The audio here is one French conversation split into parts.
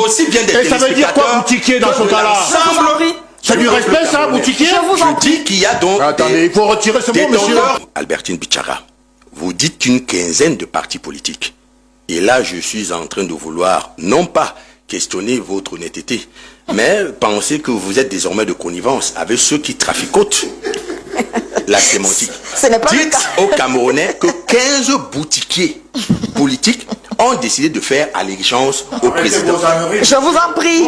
aussi bien des téléspectateurs. Et ça veut dire quoi, boutiquier, dans ce cas-là? C'est du respect, ça, boutiquier? Je dis qu'il y a donc... Attendez, il faut retirer ce mot, monsieur. Albertine Bichara, vous dites qu'une quinzaine de partis politiques. Et là, je suis en train de vouloir, non pas questionner votre honnêteté, mais penser que vous êtes désormais de connivence avec ceux qui traficotent la sémantique. Dites aux Camerounais que 15 boutiquiers politiques ont décidé de faire allégeance au président. Je vous en prie.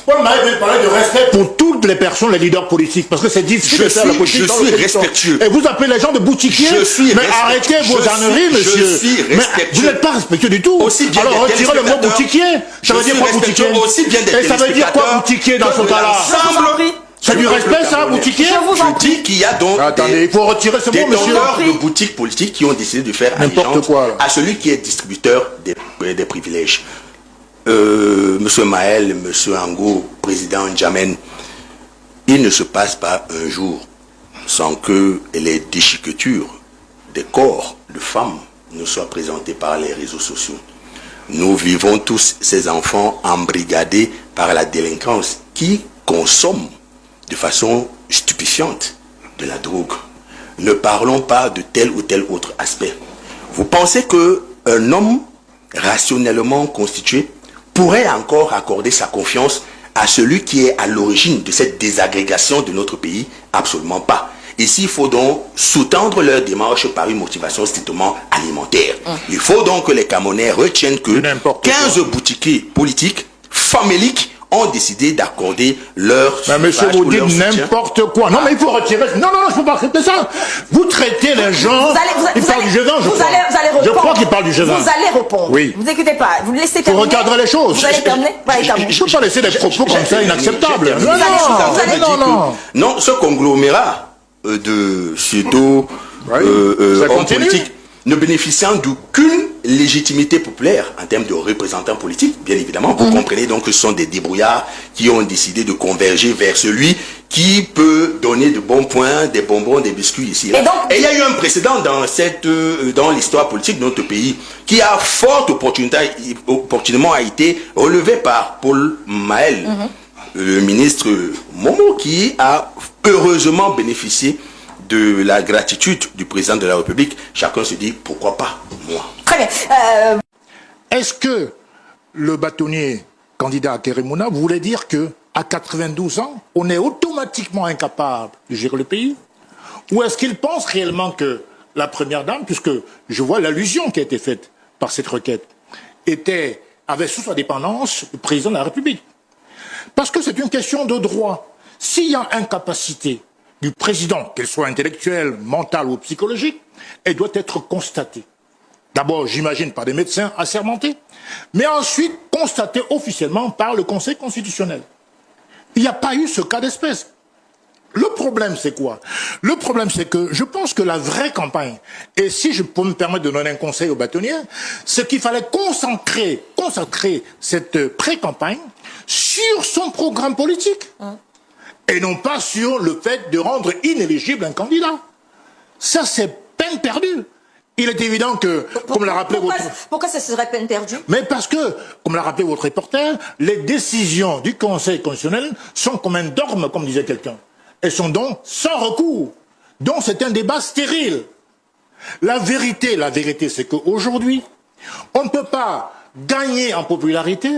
Paul Maïs parlait de respect pour toutes les personnes, les leaders politiques, parce que c'est difficile de faire la politique. Je suis respectueux. Et vous appelez les gens de boutiquiers? Je suis mais arrêtez vos âneries, monsieur. Je suis respectueux. Mais vous n'êtes pas respectueux du tout. Alors retirez le mot boutiquier. Ça veut dire quoi, boutiquier? Et ça veut dire quoi, boutiquier, dans ce cas-là? C'est du respect, ça, boutiquier? Je dis qu'il y a donc attendez, il faut retirer ce mot, monsieur. Des de boutiques politiques qui ont décidé de faire allégeance à celui qui est distributeur des privilèges. Monsieur Maël, Monsieur Ango, Président N'Djamène, il ne se passe pas un jour sans que les déchiquetures des corps de femmes ne soient présentées par les réseaux sociaux. Nous vivons tous ces enfants embrigadés par la délinquance qui consomment de façon stupéfiante de la drogue. Ne parlons pas de tel ou tel autre aspect. Vous pensez qu'un homme rationnellement constitué pourrait encore accorder sa confiance à celui qui est à l'origine de cette désagrégation de notre pays? Absolument pas. Ici, il faut donc sous-tendre leur démarche par une motivation strictement alimentaire. Il faut donc que les Camerounais retiennent que 15 boutiquiers politiques faméliques ont décidé d'accorder leur suffrage. Mais monsieur, vous dites n'importe quoi. Non, mais il faut retirer. Non, je ne peux pas accepter ça. Vous traitez les gens. Il parle du G20, je crois. Je crois qu'il parle du G20. Vous allez répondre. Oui. Vous inquiétez pas. Vous laissez terminer. Vous recadrez les choses. Vous allez terminer. Je ne peux pas laisser des propos comme ça inacceptables. Non, ce conglomérat de pseudo politiques ne bénéficiant d'aucune légitimité populaire en termes de représentants politiques, bien évidemment. Vous comprenez donc que ce sont des débrouillards qui ont décidé de converger vers celui qui peut donner de bons points, des bonbons, des biscuits ici. Et il y a eu un précédent dans l'histoire politique de notre pays qui a fort opportunément a été relevé par Paul Maël, le ministre Momo, qui a heureusement bénéficié de la gratitude du président de la République. Chacun se dit, pourquoi pas moi? Très bien. Est-ce que le bâtonnier candidat à Keremouna voulait dire que à 92 ans, on est automatiquement incapable de gérer le pays? Ou est-ce qu'il pense réellement que la première dame, puisque je vois l'allusion qui a été faite par cette requête, avait sous sa dépendance le président de la République? Parce que c'est une question de droit. S'il y a incapacité du président, qu'elle soit intellectuelle, mentale ou psychologique, elle doit être constatée. D'abord, j'imagine, par des médecins assermentés, mais ensuite constatée officiellement par le Conseil constitutionnel. Il n'y a pas eu ce cas d'espèce. Le problème, c'est quoi? Le problème, c'est que je pense que la vraie campagne, et si je peux me permettre de donner un conseil aux bâtonniers, c'est qu'il fallait consacrer cette pré-campagne sur son programme politique. Et non pas sur le fait de rendre inéligible un candidat. Ça, c'est peine perdue. Il est évident que, comme l'a rappelé Pourquoi ce serait peine perdue? Mais parce que, comme l'a rappelé votre reporter, les décisions du Conseil constitutionnel sont comme un dogme, comme disait quelqu'un. Elles sont donc sans recours. Donc c'est un débat stérile. La vérité, c'est qu'aujourd'hui, on ne peut pas gagner en popularité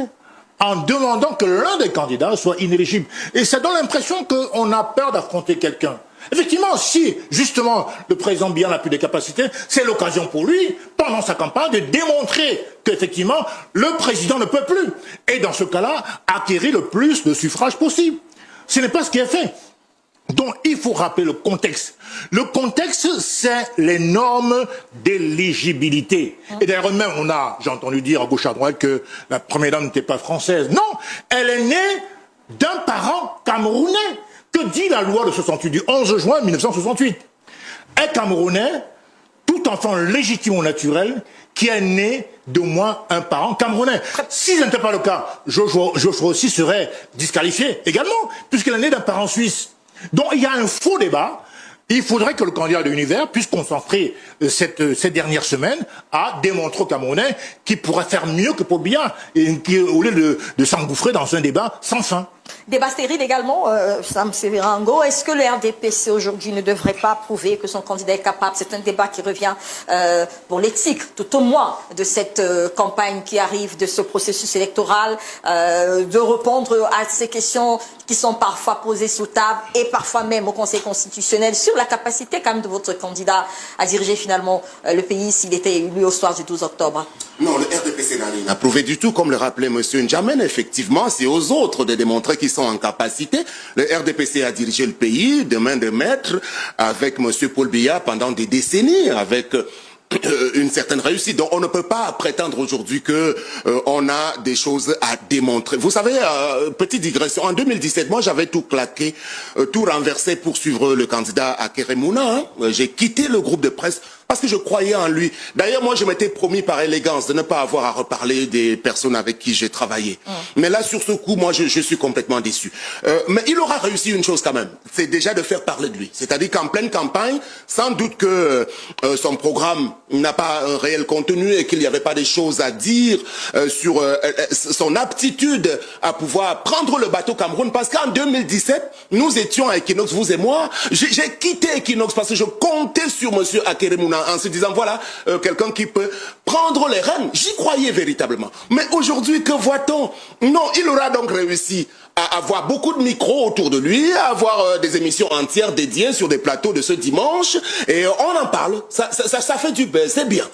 en demandant que l'un des candidats soit inéligible. Et ça donne l'impression qu'on a peur d'affronter quelqu'un. Effectivement, si, justement, le président Biya n'a plus de capacités, c'est l'occasion pour lui, pendant sa campagne, de démontrer qu'effectivement, le président ne peut plus. Et dans ce cas-là, acquérir le plus de suffrages possible. Ce n'est pas ce qui est fait. Donc, il faut rappeler le contexte. Le contexte, c'est les normes d'éligibilité. Et d'ailleurs, même, j'ai entendu dire à gauche à droite que la première dame n'était pas française. Non, elle est née d'un parent camerounais. Que dit la loi de 68, du 11 juin 1968? Un Camerounais, tout enfant légitime ou naturel, qui est né d'au moins un parent camerounais. Si ce n'était pas le cas, Joshua aussi serait disqualifié également, puisqu'il est né d'un parent suisse. Donc il y a un faux débat. Il faudrait que le candidat de l'univers puisse concentrer ces dernières semaines à démontrer aux Camerounais qu'il pourrait faire mieux que Paul Biya, au lieu de s'engouffrer dans un débat sans fin. Débat stérile également, Sam Severango. Est-ce que le RDPC aujourd'hui ne devrait pas prouver que son candidat est capable? C'est un débat qui revient pour l'éthique, tout au moins, de cette campagne qui arrive, de ce processus électoral, de répondre à ces questions qui sont parfois posées sous table et parfois même au Conseil constitutionnel sur la capacité quand même de votre candidat à diriger finalement le pays s'il était élu au soir du 12 octobre. Non, le RDPC n'a prouvé du tout, comme le rappelait M. N'Djamène. Effectivement, c'est aux autres de démontrer qu'ils sont en capacité. Le RDPC a dirigé le pays de main de maître avec M. Paul Biya pendant des décennies, avec une certaine réussite. Donc on ne peut pas prétendre aujourd'hui que on a des choses à démontrer. Vous savez, petite digression, en 2017, moi j'avais tout claqué, tout renversé pour suivre le candidat Akérémona. J'ai quitté le groupe de presse parce que je croyais en lui. D'ailleurs, moi, je m'étais promis par élégance de ne pas avoir à reparler des personnes avec qui j'ai travaillé. Mais là, sur ce coup, moi, je suis complètement déçu. Mais il aura réussi une chose quand même, c'est déjà de faire parler de lui. C'est-à-dire qu'en pleine campagne, sans doute que son programme n'a pas un réel contenu et qu'il n'y avait pas des choses à dire sur son aptitude à pouvoir prendre le bateau Cameroun. Parce qu'en 2017, nous étions à Equinox, vous et moi. J'ai quitté Equinox parce que je comptais sur M. Akérémona en se disant, voilà, quelqu'un qui peut prendre les rênes. J'y croyais véritablement. Mais aujourd'hui, que voit-on? Non, il aura donc réussi à avoir beaucoup de micros autour de lui, à avoir des émissions entières dédiées sur des plateaux de ce dimanche, et on en parle. Ça fait du bien, c'est bien.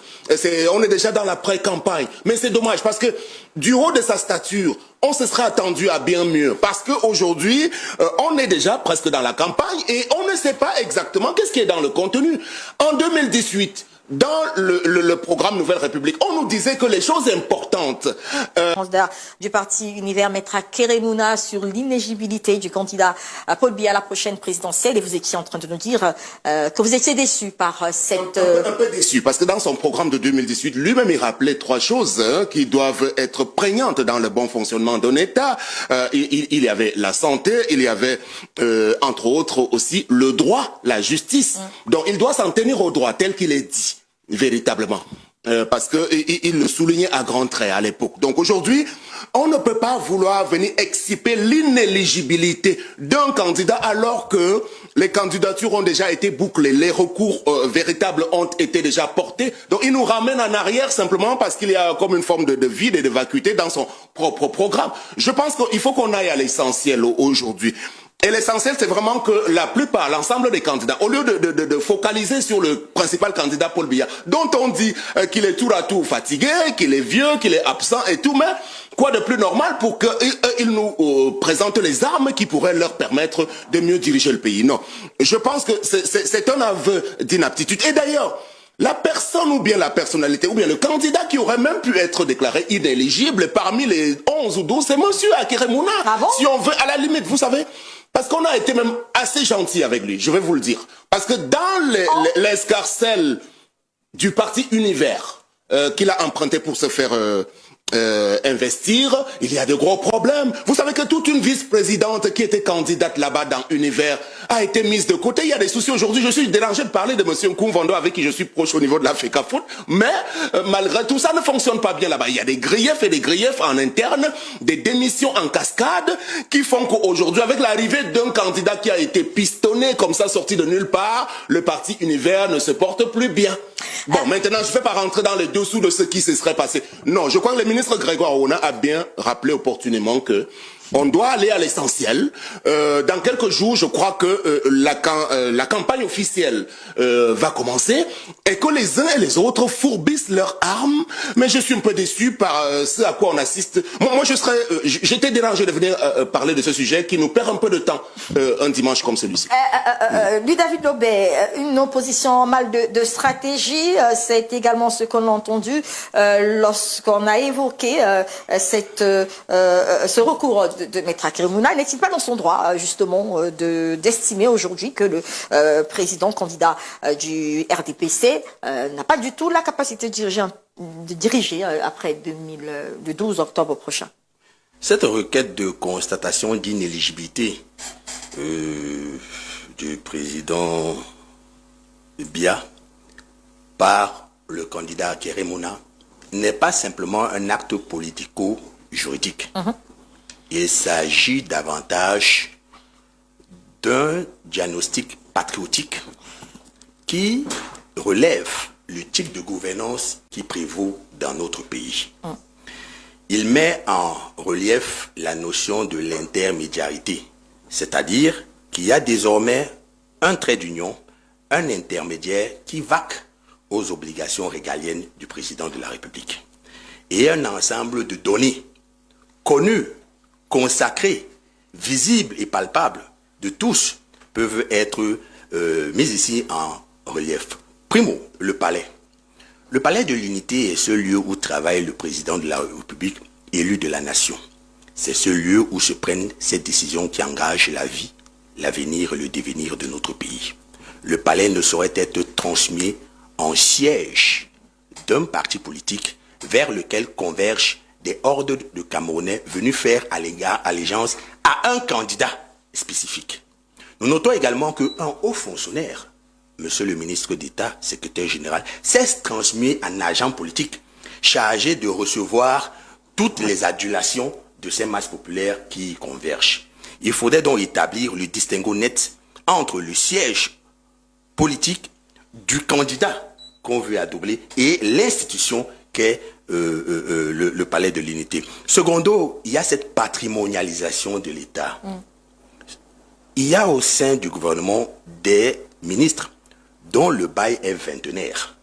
On est déjà dans la pré-campagne. Mais c'est dommage, parce que du haut de sa stature, on se serait attendu à bien mieux. Parce qu'aujourd'hui, on est déjà presque dans la campagne, et on ne sait pas exactement qu'est-ce qui est dans le contenu. En 2018, dans le programme Nouvelle République, on nous disait que les choses importantes... du parti Univers mettra Akérémona sur l'inéligibilité du candidat Paul Biya à la prochaine présidentielle, et vous étiez en train de nous dire que vous étiez déçu par cette... Un peu déçu, parce que dans son programme de 2018, lui-même il rappelait trois choses qui doivent être prégnantes dans le bon fonctionnement d'un État. Il y avait la santé, il y avait entre autres aussi le droit, la justice. Donc il doit s'en tenir au droit tel qu'il est dit. Véritablement. Parce qu'il le soulignait à grands traits à l'époque. Donc aujourd'hui, on ne peut pas vouloir venir exciper l'inéligibilité d'un candidat alors que les candidatures ont déjà été bouclées, les recours véritables ont été déjà portés. Donc il nous ramène en arrière simplement parce qu'il y a comme une forme de vide et de vacuité dans son propre programme. Je pense qu'il faut qu'on aille à l'essentiel aujourd'hui. Et l'essentiel, c'est vraiment que la plupart, l'ensemble des candidats, au lieu de focaliser sur le principal candidat Paul Biya, dont on dit qu'il est tour à tour fatigué, qu'il est vieux, qu'il est absent et tout, mais quoi de plus normal pour qu'il nous présente les armes qui pourraient leur permettre de mieux diriger le pays? Non. Je pense que c'est un aveu d'inaptitude. Et d'ailleurs, la personne ou bien la personnalité ou bien le candidat qui aurait même pu être déclaré inéligible parmi les 11 ou 12, c'est M. Akérémona. Ah bon? Si on veut, à la limite, vous savez, parce qu'on a été même assez gentil avec lui, je vais vous le dire. Parce que dans l'escarcelle du parti Univers qu'il a emprunté pour se faire investir, il y a de gros problèmes. Vous savez que toute une vice-présidente qui était candidate là-bas dans Univers a été mise de côté. Il y a des soucis aujourd'hui. Je suis dérangé de parler de M. Nkoumvando avec qui je suis proche au niveau de la FECAFOOT. Mais malgré tout, ça ne fonctionne pas bien là-bas. Il y a des griefs et des griefs en interne, des démissions en cascade qui font qu'aujourd'hui, avec l'arrivée d'un candidat qui a été pistonné comme ça, sorti de nulle part, le parti Univers ne se porte plus bien. Bon, maintenant, je ne vais pas rentrer dans les dessous de ce qui se serait passé. Non, je crois que le ministre Grégoire Auna a bien rappelé opportunément que on doit aller à l'essentiel. Dans quelques jours, je crois que la campagne officielle va commencer et que les uns et les autres fourbissent leurs armes. Mais je suis un peu déçu par ce à quoi on assiste. Moi, j'étais dérangé de venir parler de ce sujet qui nous perd un peu de temps un dimanche comme celui-ci. Lui, David Lobé, une opposition mal de stratégie, c'est également ce qu'on a entendu lorsqu'on a évoqué ce recours de Maître Akérémona. N'est-il pas dans son droit, justement, d'estimer aujourd'hui que le président candidat du RDPC n'a pas du tout la capacité de diriger après le 12 octobre prochain? Cette requête de constatation d'inéligibilité du président Biya par le candidat Keremouna n'est pas simplement un acte politico-juridique. Il s'agit davantage d'un diagnostic patriotique qui relève le type de gouvernance qui prévaut dans notre pays. Il met en relief la notion de l'intermédiarité, c'est-à-dire qu'il y a désormais un trait d'union, un intermédiaire qui vaque aux obligations régaliennes du président de la République. Et un ensemble de données connues, consacrées, visibles et palpables de tous peuvent être mises ici en relief. Primo, le palais. Le palais de l'unité est ce lieu où travaille le président de la République, élu de la nation. C'est ce lieu où se prennent ces décisions qui engagent la vie, l'avenir et le devenir de notre pays. Le palais ne saurait être transmis en siège d'un parti politique vers lequel convergent des hordes de Camerounais venus faire allégeance à un candidat spécifique. Nous notons également qu'un haut fonctionnaire, Monsieur le ministre d'État, secrétaire général, s'est transmis un agent politique chargé de recevoir toutes les adulations de ces masses populaires qui y convergent. Il faudrait donc établir le distinguo net entre le siège politique du candidat qu'on veut adoubler et l'institution qu'est le palais de l'unité. Secondo, il y a cette patrimonialisation de l'État. Il y a au sein du gouvernement des ministres dont le bail est vingtenaire.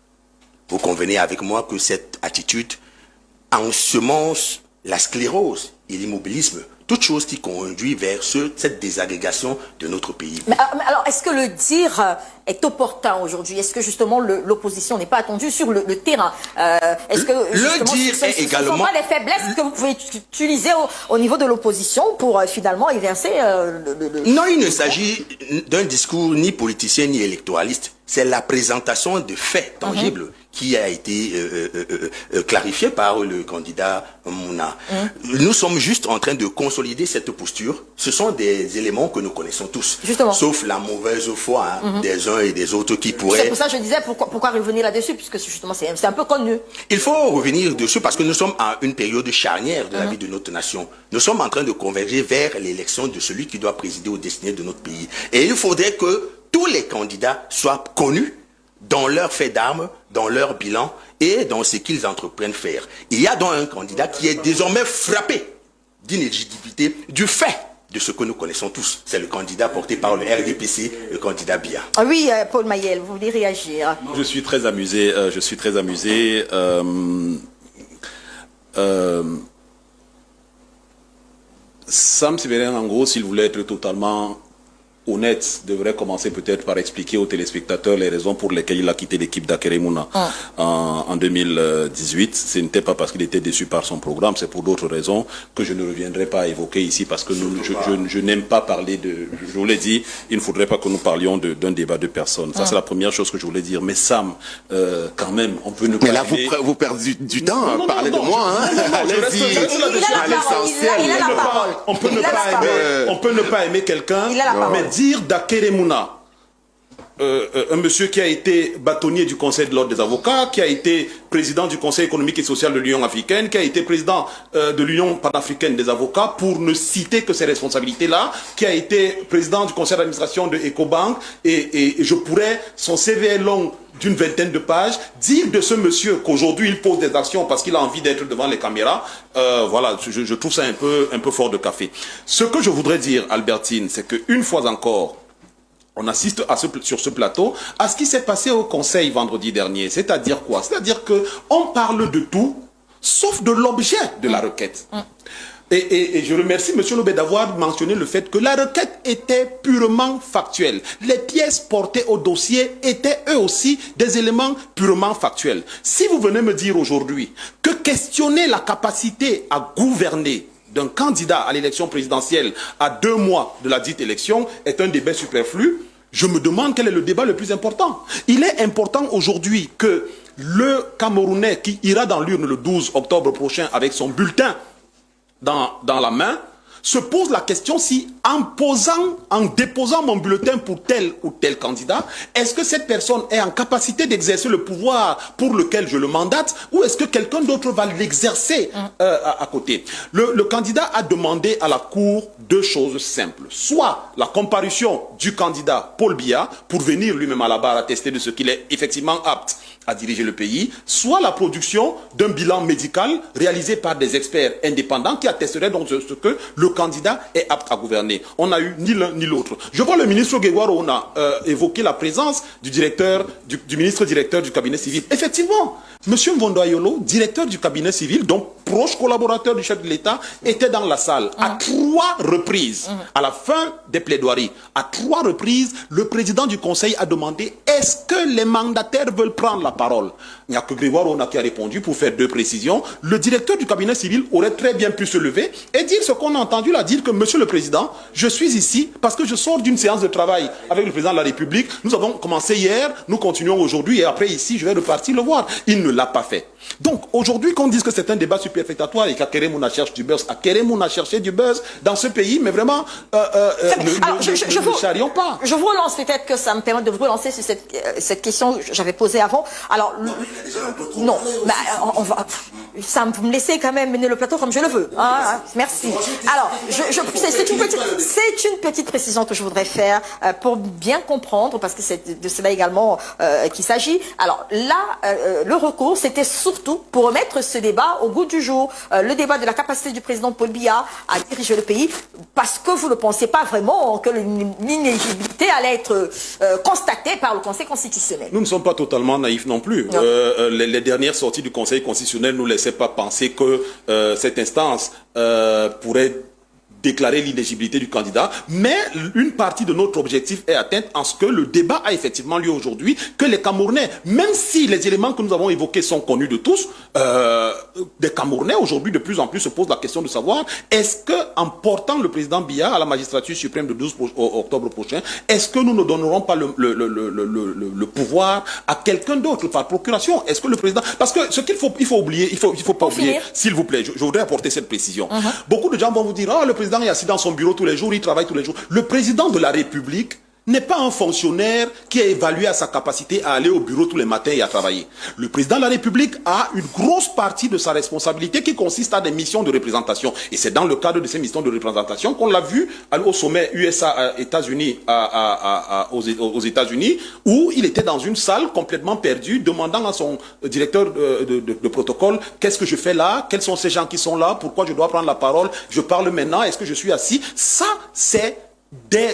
Vous convenez avec moi que cette attitude ensemence la sclérose et l'immobilisme, toute chose qui conduit vers cette désagrégation de notre pays. Mais alors, est-ce que le dire est opportun aujourd'hui? Est-ce que justement l'opposition n'est pas attendue sur le terrain? Est-ce que le dire est également... Ce ne sont pas les faiblesses que vous pouvez utiliser au niveau de l'opposition pour finalement exercer Non, il ne s'agit d'un discours ni politicien ni électoraliste. C'est la présentation de faits tangibles qui a été clarifié par le candidat Mouna. Nous sommes juste en train de consolider cette posture. Ce sont des éléments que nous connaissons tous. Justement. Sauf la mauvaise foi des uns et des autres qui pourraient... C'est pour ça que je disais pourquoi revenir là-dessus, puisque justement c'est un peu connu. Il faut revenir dessus parce que nous sommes à une période charnière de la vie de notre nation. Nous sommes en train de converger vers l'élection de celui qui doit présider aux destinées de notre pays. Et il faudrait que tous les candidats soient connus dans leurs faits d'armes, dans leur bilan et dans ce qu'ils entreprennent faire. Il y a donc un candidat qui est désormais frappé d'inéligibilité du fait de ce que nous connaissons tous. C'est le candidat porté par le RDPC, le candidat Biya. Ah oui, Paul Mayel, vous voulez réagir? Je suis très amusé. Sam Sévérin, en gros, s'il voulait être totalement honnête, devrait commencer peut-être par expliquer aux téléspectateurs les raisons pour lesquelles il a quitté l'équipe d'Akeremouna en 2018. Ce n'était pas parce qu'il était déçu par son programme, c'est pour d'autres raisons que je ne reviendrai pas à évoquer ici parce que je n'aime pas parler de... Je vous l'ai dit, il ne faudrait pas que nous parlions d'un débat de personnes. Ça, c'est la première chose que je voulais dire. Mais Sam, quand même, on peut ne pas... Mais là, vous perdez du temps à parler de moi. Allez-y, à l'essentiel. On peut ne pas aimer quelqu'un, mais dire d'Akeremouna, un monsieur qui a été bâtonnier du Conseil de l'Ordre des avocats, qui a été président du Conseil économique et social de l'Union africaine, qui a été président de l'Union panafricaine des avocats, pour ne citer que ces responsabilités-là, qui a été président du conseil d'administration de Ecobank, et je pourrais, son CV est long d'une vingtaine de pages, dire de ce monsieur qu'aujourd'hui il pose des actions parce qu'il a envie d'être devant les caméras, voilà, je trouve ça un peu fort de café. Ce que je voudrais dire, Albertine, c'est qu'une fois encore, on assiste sur ce plateau à ce qui s'est passé au Conseil vendredi dernier. C'est-à-dire quoi? C'est-à-dire qu'on parle de tout, sauf de l'objet de la requête. Et je remercie M. Lobé d'avoir mentionné le fait que la requête était purement factuelle. Les pièces portées au dossier étaient eux aussi des éléments purement factuels. Si vous venez me dire aujourd'hui que questionner la capacité à gouverner d'un candidat à l'élection présidentielle à 2 mois de la dite élection est un débat superflu, je me demande quel est le débat le plus important. Il est important aujourd'hui que le Camerounais qui ira dans l'urne le 12 octobre prochain avec son bulletin dans la main se pose la question si en déposant mon bulletin pour tel ou tel candidat, est-ce que cette personne est en capacité d'exercer le pouvoir pour lequel je le mandate ou est-ce que quelqu'un d'autre va l'exercer à côté? Le candidat a demandé à la Cour deux choses simples. Soit la comparution du candidat Paul Biya pour venir lui-même à la barre attester de ce qu'il est effectivement apte à diriger le pays, soit la production d'un bilan médical réalisé par des experts indépendants qui attesteraient donc ce que le candidat est apte à gouverner. On n'a eu ni l'un ni l'autre. Je vois le ministre Guéguaro, on a évoqué la présence du ministre directeur du cabinet civil. Effectivement, M. Mvondo-Ayolo, directeur du cabinet civil, donc proche collaborateur du chef de l'État, était dans la salle à 3 reprises. À la fin des plaidoiries, à 3 reprises, le président du Conseil a demandé est-ce que les mandataires veulent prendre la parole? Il n'y a que Grégoire Ona qui a répondu pour faire 2 précisions. Le directeur du cabinet civil aurait très bien pu se lever et dire ce qu'on a entendu là, dire que Monsieur le Président, je suis ici parce que je sors d'une séance de travail avec le président de la République. Nous avons commencé hier, nous continuons aujourd'hui et après ici, je vais repartir le voir. Il ne l'a pas fait. Donc aujourd'hui, qu'on dise que c'est un débat superfétatoire et qu'Akeremouna cherche du buzz, Akeremouna cherché du buzz dans ce pays, mais vraiment, ne charrions pas. Je vous relance, peut-être que ça me permet de vous relancer sur cette question que j'avais posée avant. Alors, non, bah, vous me laissez quand même mener le plateau comme je le veux. Hein, merci. Alors, c'est une petite précision que je voudrais faire pour bien comprendre, parce que c'est de cela également qu'il s'agit. Alors là, le recours, c'était surtout pour remettre ce débat au goût du jour, le débat de la capacité du président Paul Biya à diriger le pays, parce que vous ne pensez pas vraiment que l'inéligibilité allait être constatée par le Conseil constitutionnel. Nous ne sommes pas totalement naïfs non plus. Les dernières sorties du Conseil constitutionnel ne nous laissaient pas penser que cette instance pourrait déclarer l'inéligibilité du candidat, mais une partie de notre objectif est atteinte en ce que le débat a effectivement lieu aujourd'hui, que les Camerounais, même si les éléments que nous avons évoqués sont connus de tous, des Camerounais aujourd'hui de plus en plus se posent la question de savoir est-ce que en portant le président Biya à la magistrature suprême le 12 octobre prochain, est-ce que nous ne donnerons pas le pouvoir à quelqu'un d'autre par procuration? Est-ce que le président... Parce que ce qu'il faut oublier, il faut pas oublier, s'il vous plaît, je voudrais apporter cette précision. Beaucoup de gens vont vous dire, le président est assis dans son bureau tous les jours, il travaille tous les jours. Le président de la République n'est pas un fonctionnaire qui est évalué à sa capacité à aller au bureau tous les matins et à travailler. Le président de la République a une grosse partie de sa responsabilité qui consiste à des missions de représentation. Et c'est dans le cadre de ces missions de représentation qu'on l'a vu au sommet USA-États-Unis aux États-Unis, où il était dans une salle complètement perdue, demandant à son directeur de protocole, qu'est-ce que je fais là? Quels sont ces gens qui sont là? Pourquoi je dois prendre la parole? Je parle maintenant, est-ce que je suis assis? Ça, c'est des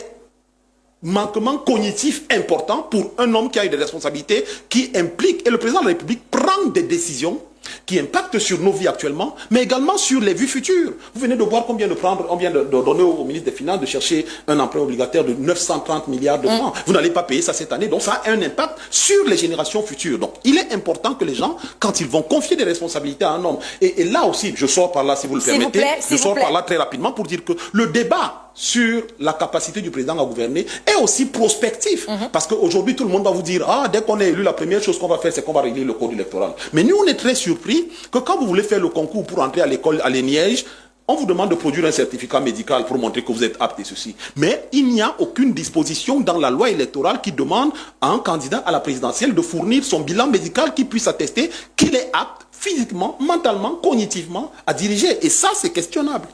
manquement cognitif important pour un homme qui a eu des responsabilités qui impliquent, et le président de la République prend des décisions qui impactent sur nos vies actuellement, mais également sur les vies futures. Vous venez de voir combien on vient de donner au ministre des Finances de chercher un emprunt obligataire de 930 milliards de francs. Vous n'allez pas payer ça cette année, donc ça a un impact sur les générations futures. Donc il est important que les gens, quand ils vont confier des responsabilités à un homme, et là aussi, je sors par là si vous le permettez, je sors par là très rapidement pour dire que le débat sur la capacité du président à gouverner est aussi prospectif. Parce qu'aujourd'hui, tout le monde va vous dire, dès qu'on est élu, la première chose qu'on va faire, c'est qu'on va régler le code électoral. Mais nous, on est très surpris que quand vous voulez faire le concours pour entrer à l'école à l'ENIEJ, on vous demande de produire un certificat médical pour montrer que vous êtes apte et ceci. Mais il n'y a aucune disposition dans la loi électorale qui demande à un candidat à la présidentielle de fournir son bilan médical qui puisse attester qu'il est apte physiquement, mentalement, cognitivement à diriger. Et ça, c'est questionnable.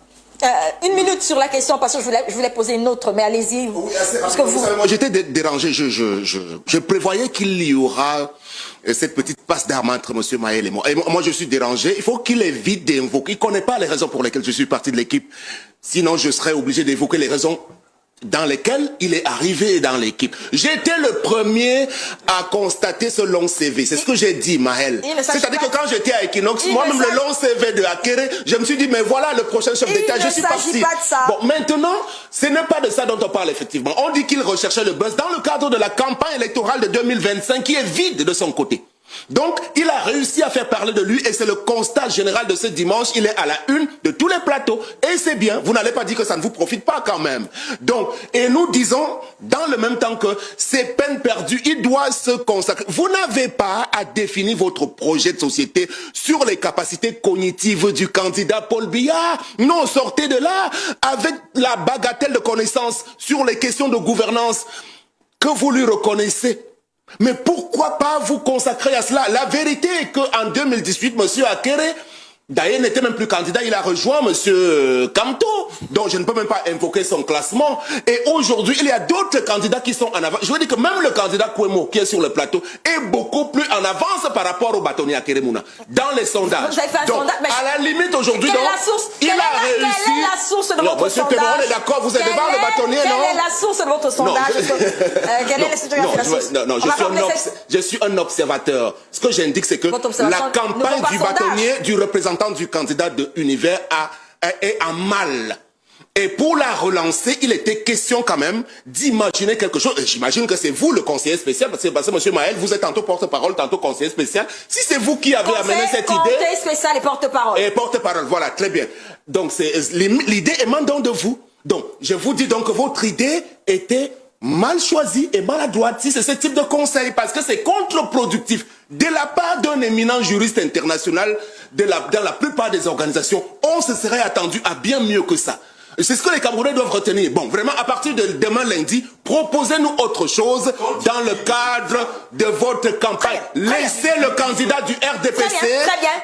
Une minute sur la question, parce que je voulais poser une autre, mais allez-y. Oui, moi, j'étais dérangé. Je prévoyais qu'il y aura cette petite passe d'armes entre M. Maël et moi. Et moi, je suis dérangé. Il faut qu'il évite d'invoquer. Il ne connaît pas les raisons pour lesquelles je suis parti de l'équipe. Sinon, je serais obligé d'évoquer les raisons dans lesquelles il est arrivé dans l'équipe. J'étais le premier à constater ce long CV. C'est ce que j'ai dit, Maël. C'est-à-dire que quand j'étais à Equinox, moi-même le long CV de Akere, je me suis dit, mais voilà le prochain chef d'État, je suis parti. Bon, maintenant, ce n'est pas de ça dont on parle, effectivement. On dit qu'il recherchait le buzz dans le cadre de la campagne électorale de 2025 qui est vide de son côté. Donc, il a réussi à faire parler de lui et c'est le constat général de ce dimanche. Il est à la une de tous les plateaux. Et c'est bien, vous n'allez pas dire que ça ne vous profite pas quand même. Donc, et nous disons dans le même temps que c'est peine perdue, il doit se consacrer. Vous n'avez pas à définir votre projet de société sur les capacités cognitives du candidat Paul Biya. Non, sortez de là avec la bagatelle de connaissances sur les questions de gouvernance que vous lui reconnaissez. Mais pourquoi pas vous consacrer à cela? La vérité est qu'en 2018, M. Akere, d'ailleurs, n'était même plus candidat, il a rejoint M. Kamto, donc je ne peux même pas invoquer son classement. Et aujourd'hui, il y a d'autres candidats qui sont en avance. Je veux dire que même le candidat Kwemo, qui est sur le plateau, est beaucoup plus en avance par rapport au bâtonnier Akere Mouna. Dans les sondages. Vous avez fait un sondage, mais à la limite, aujourd'hui, il a réussi. Quelle est la source de votre sondage? On est d'accord, vous êtes devant le bâtonnier, non? Quelle est la source de votre sondage? Quelle est la source? Je suis un observateur. Ce que j'indique, c'est que la campagne du bâtonnier, du représentant du candidat de Univers est en mal. Et pour la relancer, il était question quand même d'imaginer quelque chose. J'imagine que c'est vous le conseiller spécial, parce que M. Maël, vous êtes tantôt porte-parole, tantôt conseiller spécial. Si c'est vous qui avez amené cette idée... Conseiller spécial et porte-parole. Et porte-parole, voilà, très bien. Donc l'idée émanant de vous. Donc, je vous dis donc que votre idée était mal choisie et maladroite, si c'est ce type de conseil, parce que c'est contre-productif. De la part d'un éminent juriste international, dans la plupart des organisations, on se serait attendu à bien mieux que ça. C'est ce que les Camerounais doivent retenir. Bon, vraiment, à partir de demain lundi, proposez-nous autre chose dans le cadre de votre campagne. Laissez le candidat du RDPC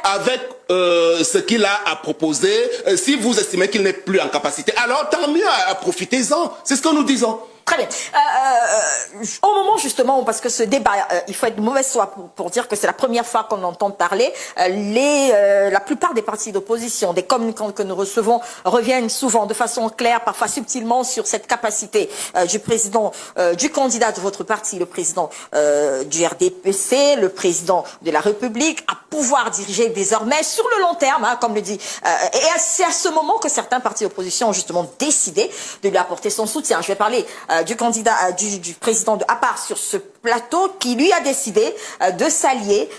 avec ce qu'il a à proposer. Si vous estimez qu'il n'est plus en capacité, alors tant mieux, profitez-en. C'est ce que nous disons. Très bien. Au moment justement, parce que ce débat, il faut être de mauvaise foi pour dire que c'est la première fois qu'on entend parler, la plupart des partis d'opposition, des communicants que nous recevons, reviennent souvent de façon claire, parfois subtilement, sur cette capacité du président, du candidat de votre parti, le président du RDPC, le président de la République, à pouvoir diriger désormais sur le long terme, hein, comme le dit. Et c'est à ce moment que certains partis d'opposition ont justement décidé de lui apporter son soutien. Je vais parler du candidat, du président de APAR sur ce plateau, qui lui a décidé de s'allier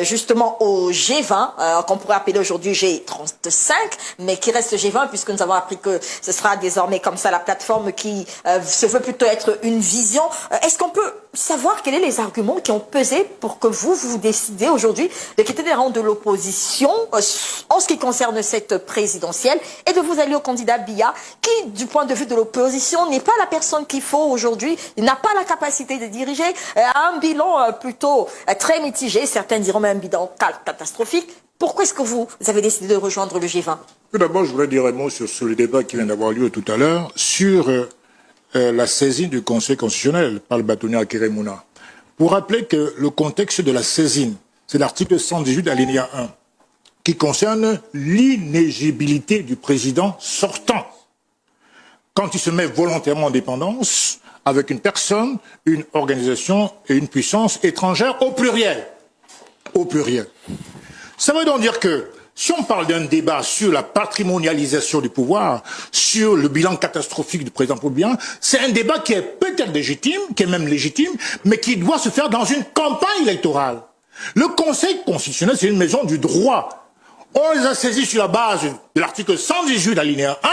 justement au G20, qu'on pourrait appeler aujourd'hui G35, mais qui reste G20 puisque nous avons appris que ce sera désormais comme ça la plateforme qui se veut plutôt être une vision. Est-ce qu'on peut savoir quels sont les arguments qui ont pesé pour que vous décidez aujourd'hui de quitter les rangs de l'opposition en ce qui concerne cette présidentielle et de vous allier au candidat Biya, qui, du point de vue de l'opposition, n'est pas la personne qu'il faut aujourd'hui, il n'a pas la capacité de diriger, a un bilan plutôt très mitigé, certains diront même un bilan catastrophique. Pourquoi est-ce que vous avez décidé de rejoindre le G20? Tout d'abord, je voudrais dire un mot sur le débat qui vient d'avoir lieu tout à l'heure, sur la saisine du Conseil constitutionnel par le bâtonnier Akere Mouna. Pour rappeler que le contexte de la saisine, c'est l'article 118 alinéa 1, qui concerne l'inéligibilité du président sortant. Quand il se met volontairement en dépendance avec une personne, une organisation et une puissance étrangère au pluriel. Au pluriel. Ça veut donc dire que si on parle d'un débat sur la patrimonialisation du pouvoir, sur le bilan catastrophique du président Paul Biya, c'est un débat qui est peut-être légitime, qui est même légitime, mais qui doit se faire dans une campagne électorale. Le Conseil constitutionnel, c'est une maison du droit. On les a saisis sur la base de l'article 118 alinéa 1.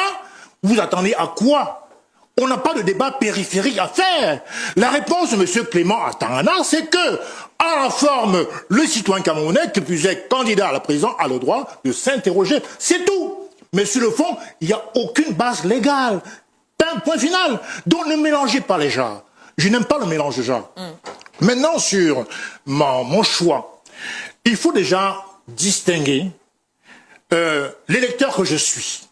Vous attendez à quoi? On n'a pas de débat périphérique à faire. La réponse de M. Clément Atangana, c'est que, à la forme, le citoyen camerounais, qui plus est candidat à la présidence, a le droit de s'interroger. C'est tout. Mais sur le fond, il n'y a aucune base légale. Un point final. Donc ne mélangez pas les genres. Je n'aime pas le mélange de genres. Maintenant, sur mon choix, il faut déjà distinguer l'électeur que je suis,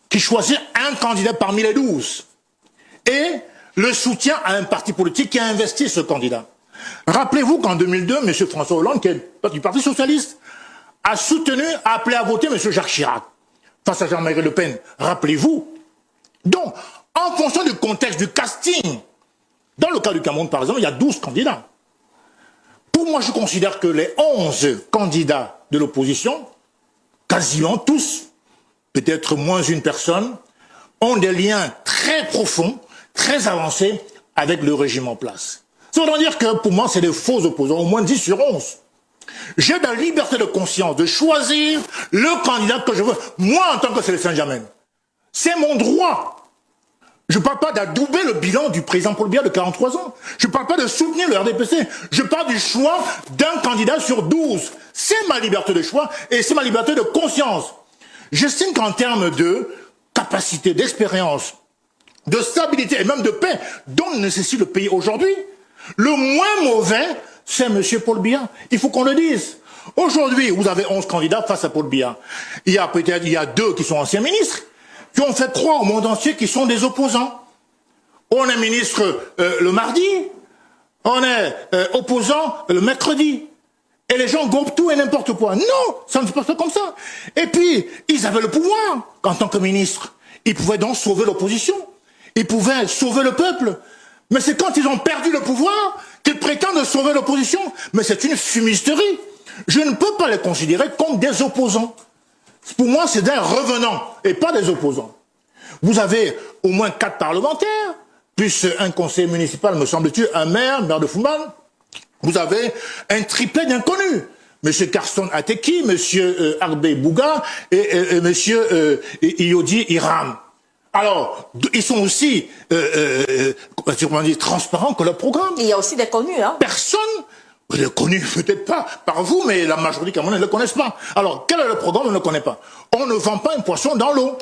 qui choisit un candidat parmi les 12, et le soutien à un parti politique qui a investi ce candidat. Rappelez-vous qu'en 2002, M. François Hollande, qui est du Parti Socialiste, a soutenu, a appelé à voter M. Jacques Chirac, face à Jean-Marie Le Pen. Rappelez-vous. Donc, en fonction du contexte du casting, dans le cas du Cameroun, par exemple, il y a 12 candidats. Pour moi, je considère que les 11 candidats de l'opposition, quasiment tous, peut-être moins une personne, ont des liens très profonds, très avancés avec le régime en place. Ça veut dire que pour moi, c'est des faux opposants, au moins 10 sur 11. J'ai la liberté de conscience de choisir le candidat que je veux. Moi, en tant que Célestin Djamène, c'est mon droit. Je ne parle pas d'adouber le bilan du président Paul Biya de 43 ans. Je ne parle pas de soutenir le RDPC. Je parle du choix d'un candidat sur 12. C'est ma liberté de choix et c'est ma liberté de conscience. J'estime qu'en termes de capacité, d'expérience, de stabilité et même de paix dont nécessite le pays aujourd'hui, le moins mauvais, c'est M. Paul Biya. Il faut qu'on le dise. Aujourd'hui, vous avez 11 candidats face à Paul Biya. Il y a 2 qui sont anciens ministres, qui ont fait croire au monde entier qu'ils sont des opposants. On est ministre le mardi, on est opposant le mercredi. Et les gens gobent tout et n'importe quoi. Non, ça ne se passe pas comme ça. Et puis, ils avaient le pouvoir en tant que ministre. Ils pouvaient donc sauver l'opposition. Ils pouvaient sauver le peuple. Mais c'est quand ils ont perdu le pouvoir qu'ils prétendent sauver l'opposition. Mais c'est une fumisterie. Je ne peux pas les considérer comme des opposants. Pour moi, c'est des revenants et pas des opposants. Vous avez au moins 4 parlementaires, plus un conseiller municipal, me semble-t-il, un maire de Foumbal. Vous avez un triplet d'inconnus. Monsieur Carson Ateki, monsieur Arbé Bouga et monsieur Iodi Iram. Alors, ils sont aussi transparents que leur programme. Il y a aussi des connus, hein. Personne, les connus peut-être pas par vous, mais la majorité camerounaise ne le connaissent pas. Alors, quel est le programme? On ne le connaît pas. On ne vend pas un poisson dans l'eau.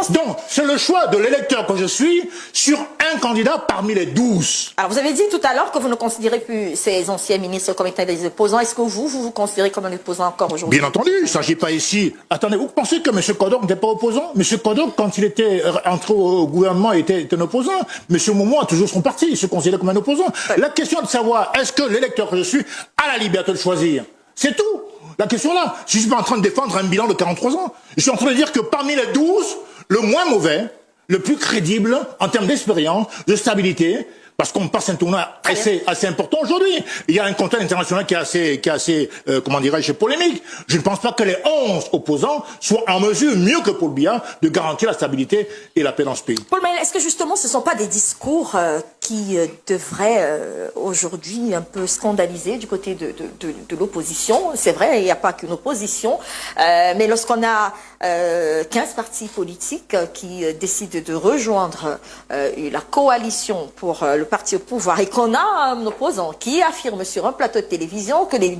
Donc, c'est le choix de l'électeur que je suis sur un candidat parmi les 12. Alors, vous avez dit tout à l'heure que vous ne considérez plus ces anciens ministres comme étant des opposants. Est-ce que vous considérez comme un opposant encore aujourd'hui? Bien entendu, il ne s'agit pas ici... Attendez, vous pensez que M. Kodok n'était pas opposant? M. Kodok, quand il était entré au gouvernement, était un opposant. M. Momo a toujours son parti, il se considère comme un opposant. Ouais. La question de savoir, est-ce que l'électeur que je suis a la liberté de choisir? C'est tout. La question là, je ne suis pas en train de défendre un bilan de 43 ans. Je suis en train de dire que parmi les 12, le moins mauvais, le plus crédible en termes d'expérience, de stabilité, parce qu'on passe un tournoi assez important aujourd'hui. Il y a un contexte international qui est assez comment dirais-je, polémique. Je ne pense pas que les 11 opposants soient en mesure, mieux que Paul Biya, de garantir la stabilité et la paix dans ce pays. Paul Mayel, est-ce que justement ce ne sont pas des discours qui devraient aujourd'hui un peu scandaliser du côté de l'opposition? C'est vrai, il n'y a pas qu'une opposition, mais lorsqu'on a 15 partis politiques qui décident de rejoindre la coalition pour le parti au pouvoir et qu'on a un opposant qui affirme sur un plateau de télévision que les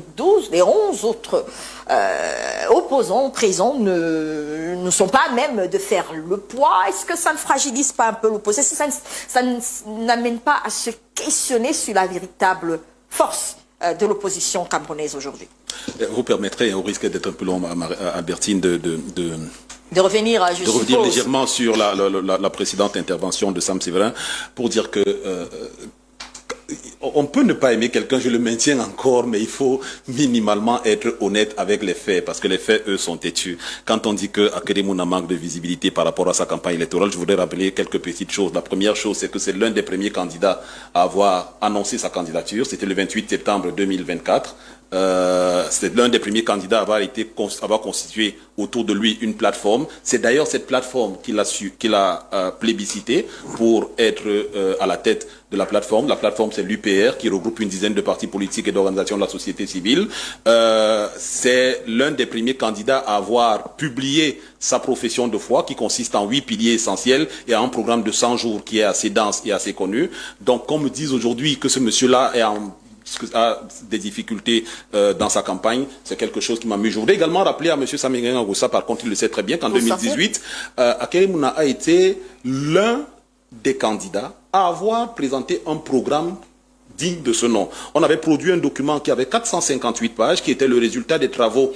11 autres opposants présents ne sont pas à même de faire le poids, est-ce que ça ne fragilise pas un peu l'opposition? Ça n'amène pas à se questionner sur la véritable force de l'opposition camerounaise aujourd'hui? Vous permettrez, au risque d'être un peu long, Albertine, de revenir légèrement sur la précédente intervention de Sam Séverin pour dire que on peut ne pas aimer quelqu'un, je le maintiens encore, mais il faut minimalement être honnête avec les faits, parce que les faits, eux, sont têtus. Quand on dit que Akeremouna manque de visibilité par rapport à sa campagne électorale, je voudrais rappeler quelques petites choses. La première chose, c'est que c'est l'un des premiers candidats à avoir annoncé sa candidature. C'était le 28 septembre 2024. C'est l'un des premiers candidats à avoir constitué autour de lui une plateforme. C'est d'ailleurs cette plateforme qu'il a plébiscité pour être à la tête de la plateforme. La plateforme, c'est l'UPR, qui regroupe une dizaine de partis politiques et d'organisations de la société civile. C'est l'un des premiers candidats à avoir publié sa profession de foi, qui consiste en 8 piliers essentiels et à un programme de 100 jours qui est assez dense et assez connu. Donc, qu'on me dise aujourd'hui que ce monsieur-là a des difficultés dans sa campagne, c'est quelque chose qui m'amuse. Je voudrais également rappeler à M. Samingeng Agossa, par contre, il le sait très bien, qu'en 2018, Akeremouna a été l'un des candidats à avoir présenté un programme digne de ce nom. On avait produit un document qui avait 458 pages, qui était le résultat des travaux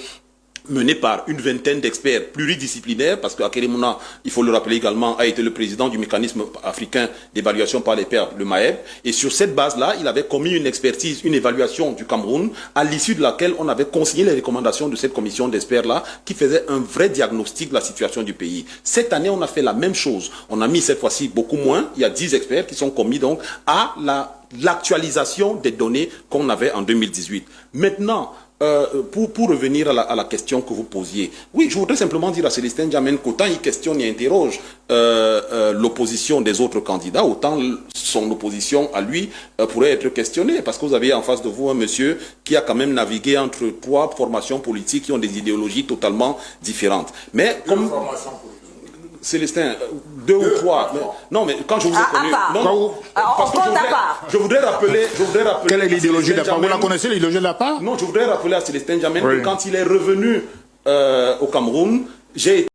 mené par une vingtaine d'experts pluridisciplinaires, parce que Akeremouna, il faut le rappeler également, a été le président du mécanisme africain d'évaluation par les pairs, le MAEB, et sur cette base-là, il avait commis une expertise, une évaluation du Cameroun, à l'issue de laquelle on avait consigné les recommandations de cette commission d'experts-là, qui faisait un vrai diagnostic de la situation du pays. Cette année, on a fait la même chose. On a mis cette fois-ci beaucoup moins, il y a 10 experts qui sont commis donc à l'actualisation des données qu'on avait en 2018. Maintenant, pour revenir à la question que vous posiez, oui, je voudrais simplement dire à Célestin Djamène qu'autant il questionne et interroge l'opposition des autres candidats, autant son opposition à lui pourrait être questionnée, parce que vous avez en face de vous un monsieur qui a quand même navigué entre 3 formations politiques qui ont des idéologies totalement différentes. Mais comme Célestin, 2 ou 3. Non, mais quand je vous ai connu... Non, parce que je voudrais rappeler... Quelle est l'idéologie de la part? Vous la connaissez, l'idéologie de la part? Non, je voudrais rappeler à Célestin Djamène que quand il est revenu au Cameroun, j'ai